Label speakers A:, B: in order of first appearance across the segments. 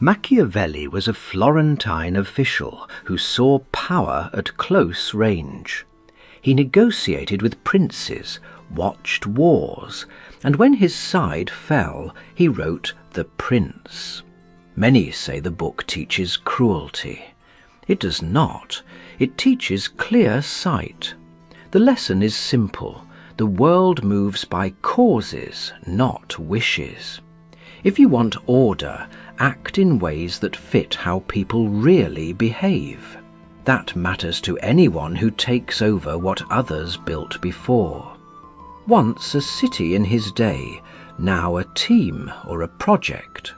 A: Machiavelli was a Florentine official who saw power at close range. He negotiated with princes, watched wars, and when his side fell, he wrote The Prince. Many say the book teaches cruelty. It does not. It teaches clear sight. The lesson is simple. The world moves by causes, not wishes. If you want order, act in ways that fit how people really behave. That matters to anyone who takes over what others built before. Once a city in his day, now a team or a project.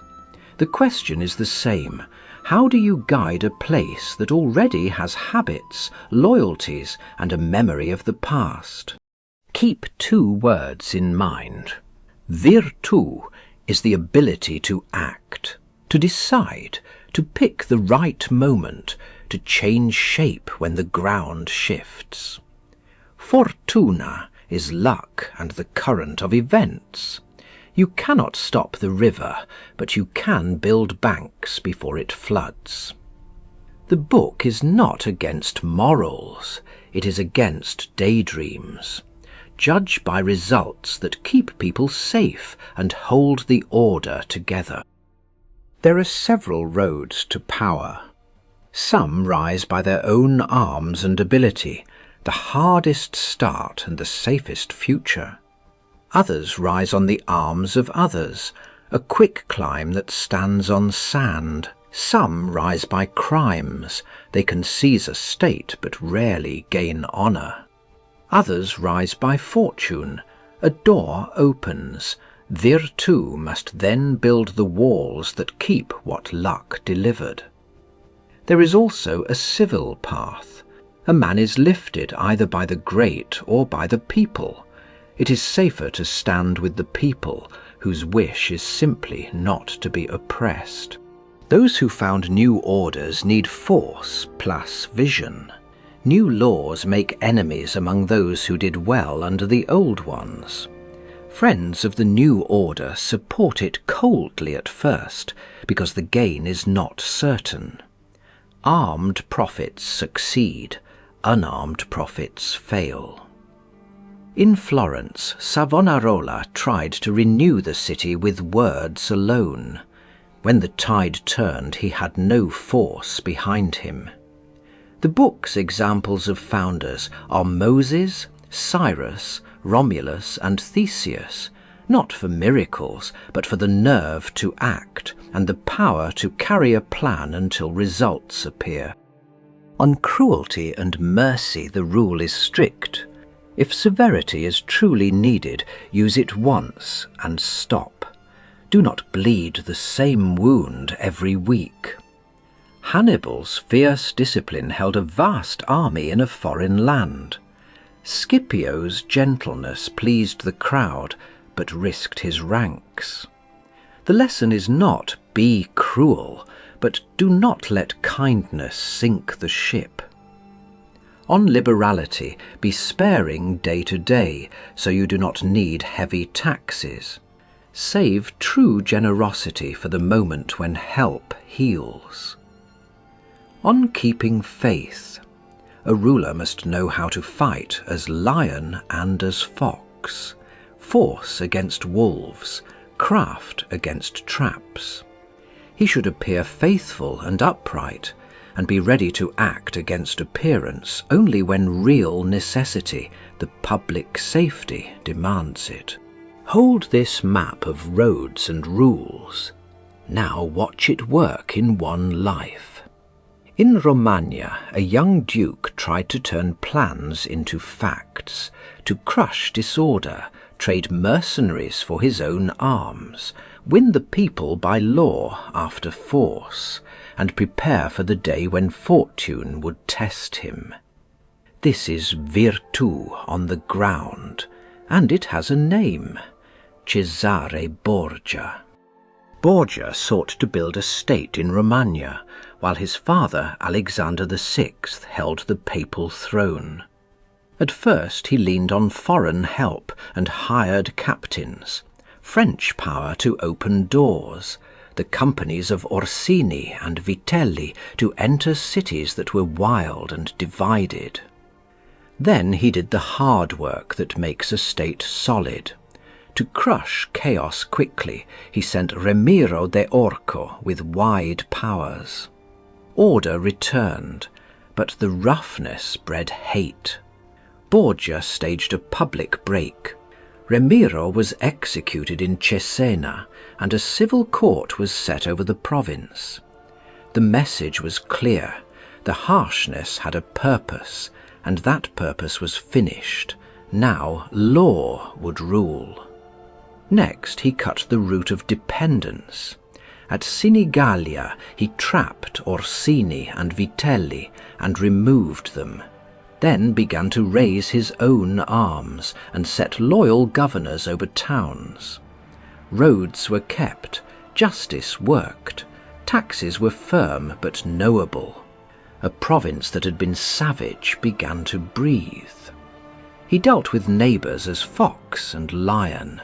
A: The question is the same. How do you guide a place that already has habits, loyalties, and a memory of the past? Keep two words in mind. Virtù is the ability to act, to decide, to pick the right moment, to change shape when the ground shifts. Fortuna is luck and the current of events. You cannot stop the river, but you can build banks before it floods. The book is not against morals, it is against daydreams. Judge by results that keep people safe and hold the order together. There are several roads to power. Some rise by their own arms and ability, the hardest start and the safest future. Others rise on the arms of others, a quick climb that stands on sand. Some rise by crimes. They can seize a state but rarely gain honour. Others rise by fortune. A door opens. Virtù must then build the walls that keep what luck delivered. There is also a civil path. A man is lifted either by the great or by the people. It is safer to stand with the people, whose wish is simply not to be oppressed. Those who found new orders need force plus vision. New laws make enemies among those who did well under the old ones. Friends of the new order support it coldly at first, because the gain is not certain. Armed prophets succeed, unarmed prophets fail. In Florence, Savonarola tried to renew the city with words alone. When the tide turned, he had no force behind him. The book's examples of founders are Moses, Cyrus, Romulus, and Theseus, not for miracles, but for the nerve to act and the power to carry a plan until results appear. On cruelty and mercy the rule is strict. If severity is truly needed, use it once and stop. Do not bleed the same wound every week. Hannibal's fierce discipline held a vast army in a foreign land. Scipio's gentleness pleased the crowd, but risked his ranks. The lesson is not be cruel, but do not let kindness sink the ship. On liberality, be sparing day to day, so you do not need heavy taxes. Save true generosity for the moment when help heals. On keeping faith, a ruler must know how to fight as lion and as fox, force against wolves, craft against traps. He should appear faithful and upright, and be ready to act against appearance only when real necessity, the public safety, demands it. Hold this map of roads and rules. Now watch it work in one life. In Romagna, a young duke tried to turn plans into facts, to crush disorder, trade mercenaries for his own arms, win the people by law after force, and prepare for the day when fortune would test him. This is Virtù on the ground, and it has a name, Cesare Borgia. Borgia sought to build a state in Romagna, while his father, Alexander VI, held the papal throne. At first he leaned on foreign help and hired captains, French power to open doors, the companies of Orsini and Vitelli to enter cities that were wild and divided. Then he did the hard work that makes a state solid. To crush chaos quickly, he sent Ramiro de Orco with wide powers. Order returned, but the roughness bred hate. Borgia staged a public break. Ramiro was executed in Cesena, and a civil court was set over the province. The message was clear. The harshness had a purpose, and that purpose was finished. Now law would rule. Next he cut the route of dependence. At Sinigalia he trapped Orsini and Vitelli and removed them, then began to raise his own arms and set loyal governors over towns. Roads were kept, justice worked, taxes were firm but knowable. A province that had been savage began to breathe. He dealt with neighbours as fox and lion.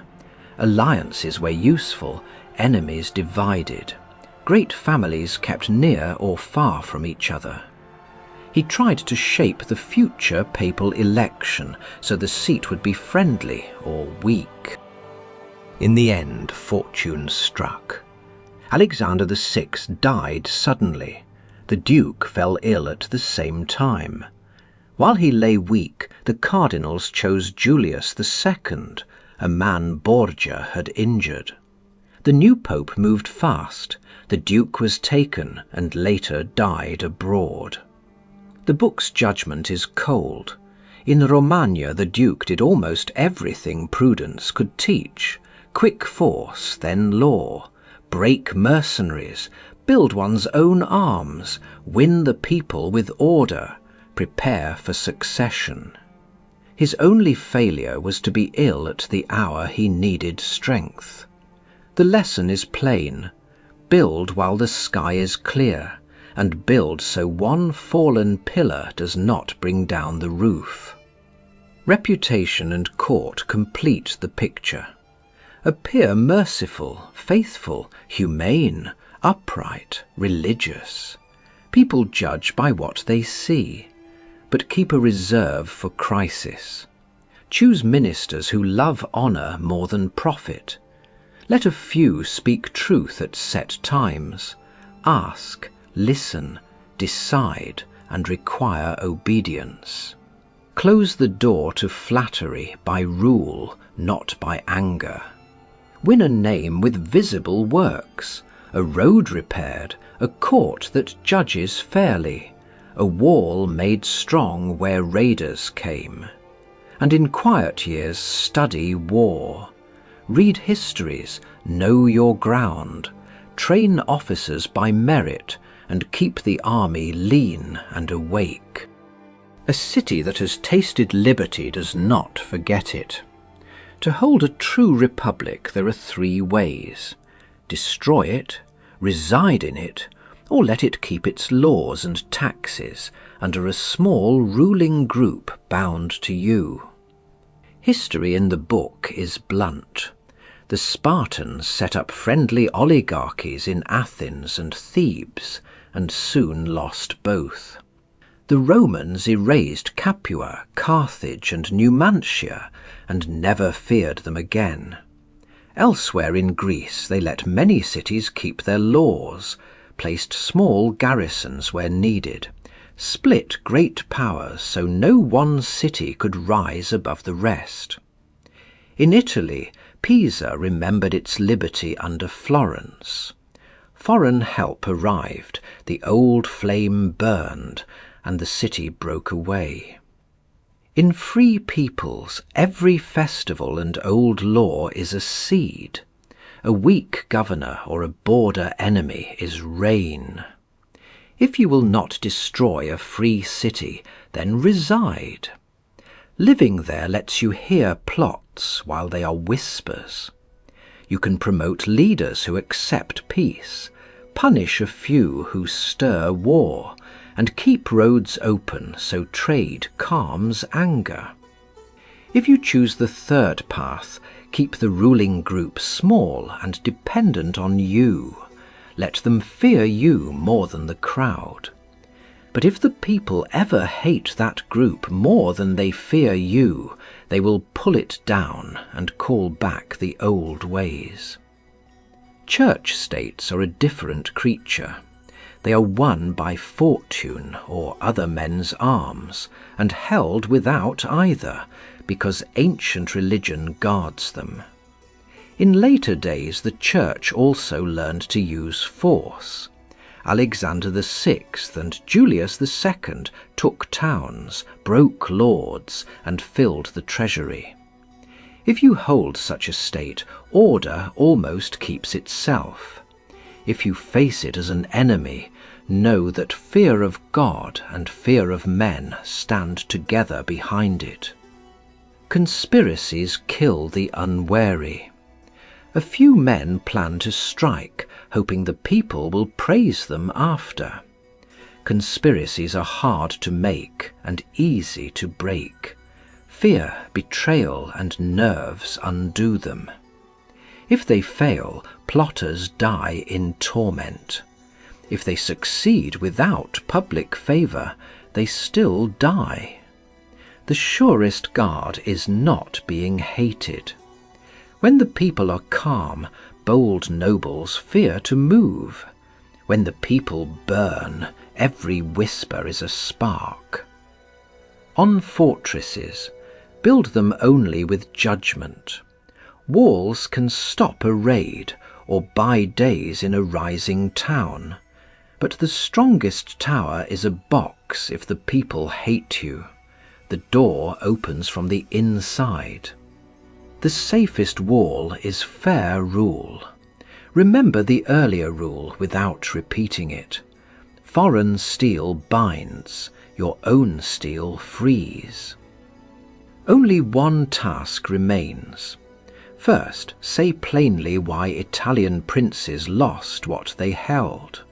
A: Alliances were useful, enemies divided. Great families kept near or far from each other. He tried to shape the future papal election so the seat would be friendly or weak. In the end, fortune struck. Alexander VI died suddenly. The Duke fell ill at the same time. While he lay weak, the cardinals chose Julius II, a man Borgia had injured. The new pope moved fast. The Duke was taken and later died abroad. The book's judgment is cold. In Romagna the Duke did almost everything prudence could teach: quick force, then law, break mercenaries, build one's own arms, win the people with order, prepare for succession. His only failure was to be ill at the hour he needed strength. The lesson is plain: build while the sky is clear, and build so one fallen pillar does not bring down the roof. Reputation and court complete the picture. Appear merciful, faithful, humane, upright, religious. People judge by what they see, but keep a reserve for crisis. Choose ministers who love honour more than profit. Let a few speak truth at set times. Ask, listen, decide, and require obedience. Close the door to flattery by rule, not by anger. Win a name with visible works, a road repaired, a court that judges fairly, a wall made strong where raiders came. And in quiet years study war. Read histories, know your ground, train officers by merit, and keep the army lean and awake. A city that has tasted liberty does not forget it. To hold a true republic there are 3 ways: destroy it, reside in it, or let it keep its laws and taxes under a small ruling group bound to you. History in the book is blunt. The Spartans set up friendly oligarchies in Athens and Thebes, and soon lost both. The Romans erased Capua, Carthage, and Numantia, and never feared them again. Elsewhere in Greece they let many cities keep their laws, placed small garrisons where needed, split great powers so no one city could rise above the rest. In Italy, Pisa remembered its liberty under Florence. Foreign help arrived, the old flame burned, and the city broke away. In free peoples, every festival and old law is a seed. A weak governor or a border enemy is rain. If you will not destroy a free city, then reside. Living there lets you hear plots while they are whispers. You can promote leaders who accept peace, punish a few who stir war, and keep roads open so trade calms anger. If you choose the third path, keep the ruling group small and dependent on you. let them fear you more than the crowd. But if the people ever hate that group more than they fear you, they will pull it down and call back the old ways. Church-states are a different creature. They are won by fortune or other men's arms, and held without either, because ancient religion guards them. In later days the Church also learned to use force. Alexander VI and Julius II took towns, broke lords, and filled the treasury. If you hold such a state, order almost keeps itself. If you face it as an enemy, know that fear of God and fear of men stand together behind it. Conspiracies kill the unwary. A few men plan to strike, hoping the people will praise them after. Conspiracies are hard to make and easy to break. Fear, betrayal, and nerves undo them. If they fail, plotters die in torment. If they succeed without public favour, they still die. The surest guard is not being hated. When the people are calm, bold nobles fear to move. When the people burn, every whisper is a spark. On fortresses, build them only with judgment. Walls can stop a raid or buy days in a rising town, but the strongest tower is a box if the people hate you. The door opens from the inside. The safest wall is fair rule. Remember the earlier rule without repeating it. Foreign steel binds, your own steel frees. Only one task remains. First, say plainly why Italian princes lost what they held.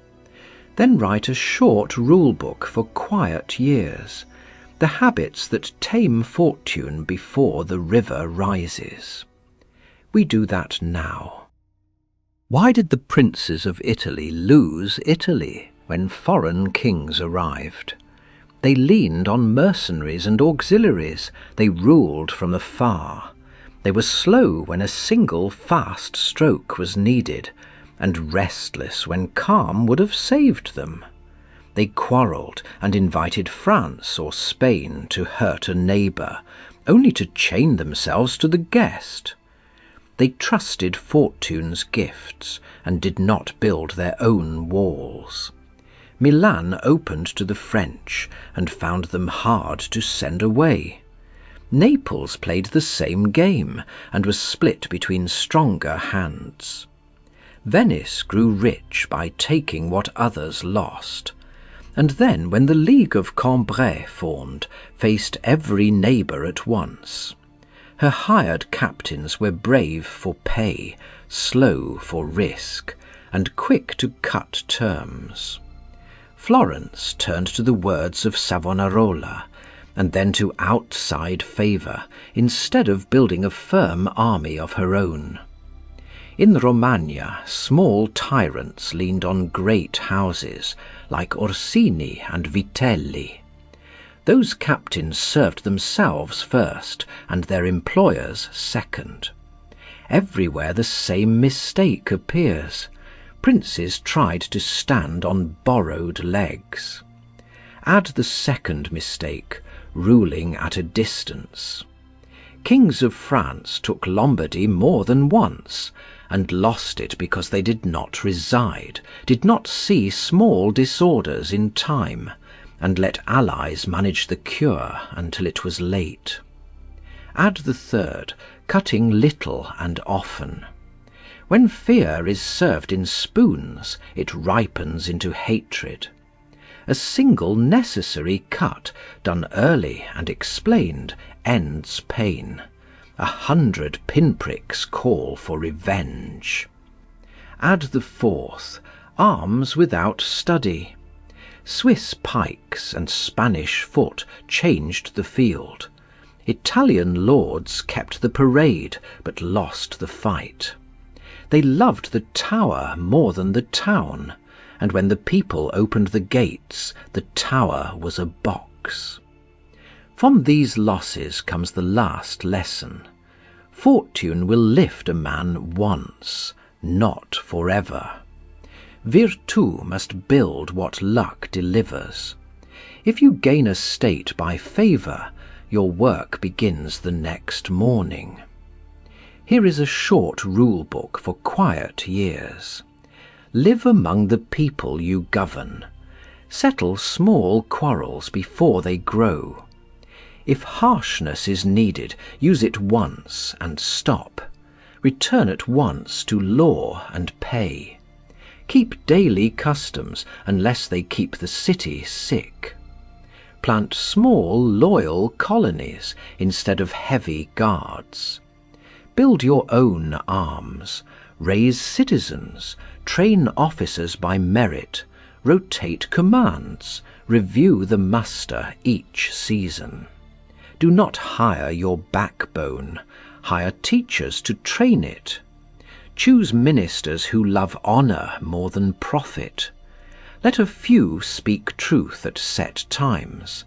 A: Then write a short rule-book for quiet years, the habits that tame fortune before the river rises. We do that now. Why did the princes of Italy lose Italy when foreign kings arrived? They leaned on mercenaries and auxiliaries. They ruled from afar. They were slow when a single fast stroke was needed, and restless when calm would have saved them. They quarrelled and invited France or Spain to hurt a neighbour, only to chain themselves to the guest. They trusted fortune's gifts and did not build their own walls. Milan opened to the French and found them hard to send away. Naples played the same game and was split between stronger hands. Venice grew rich by taking what others lost, and then, when the League of Cambrai formed, faced every neighbour at once. Her hired captains were brave for pay, slow for risk, and quick to cut terms. Florence turned to the words of Savonarola, and then to outside favour, instead of building a firm army of her own. In Romagna, small tyrants leaned on great houses, like Orsini and Vitelli. Those captains served themselves first, and their employers second. Everywhere the same mistake appears. Princes tried to stand on borrowed legs. Add the second mistake, ruling at a distance. Kings of France took Lombardy more than once, and lost it because they did not reside, did not see small disorders in time, and let allies manage the cure until it was late. Add the third, cutting little and often. When fear is served in spoons, it ripens into hatred. A single necessary cut, done early and explained, ends pain. 100 pinpricks call for revenge. Add the fourth, arms without study. Swiss pikes and Spanish foot changed the field. Italian lords kept the parade, but lost the fight. They loved the tower more than the town, and when the people opened the gates, the tower was a box. From these losses comes the last lesson. Fortune will lift a man once, not forever. Virtù must build what luck delivers. If you gain a state by favour, your work begins the next morning. Here is a short rule book for quiet years. Live among the people you govern. Settle small quarrels before they grow. If harshness is needed, use it once and stop. Return at once to law and pay. Keep daily customs, unless they keep the city sick. Plant small, loyal colonies instead of heavy guards. Build your own arms. Raise citizens. Train officers by merit. Rotate commands. Review the muster each season. Do not hire your backbone. Hire teachers to train it. Choose ministers who love honour more than profit. Let a few speak truth at set times.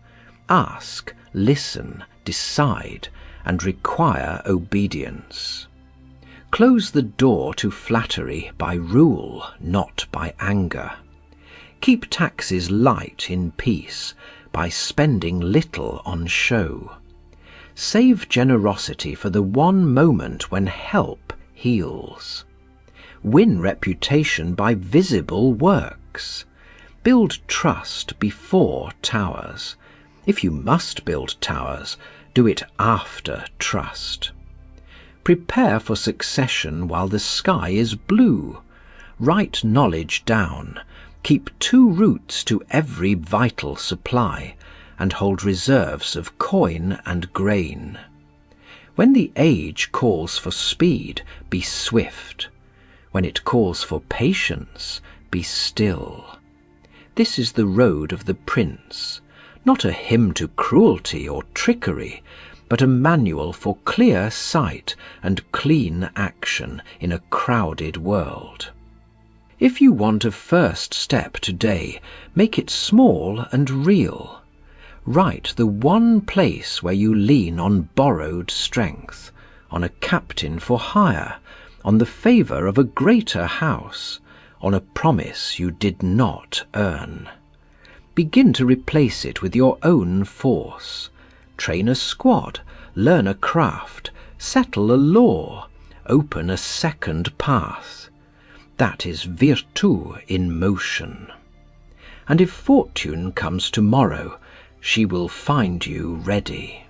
A: Ask, listen, decide, and require obedience. Close the door to flattery by rule, not by anger. Keep taxes light in peace, by spending little on show. Save generosity for the one moment when help heals. Win reputation by visible works. Build trust before towers. If you must build towers, do it after trust. Prepare for succession while the sky is blue. Write knowledge down. Keep 2 roots to every vital supply, and hold reserves of coin and grain. When the age calls for speed, be swift. When it calls for patience, be still. This is the road of the prince, not a hymn to cruelty or trickery, but a manual for clear sight and clean action in a crowded world. If you want a first step today, make it small and real. Write the one place where you lean on borrowed strength, on a captain for hire, on the favour of a greater house, on a promise you did not earn. Begin to replace it with your own force. Train a squad, learn a craft, settle a law, open a second path. That is Virtù in motion. And if Fortune comes tomorrow, she will find you ready.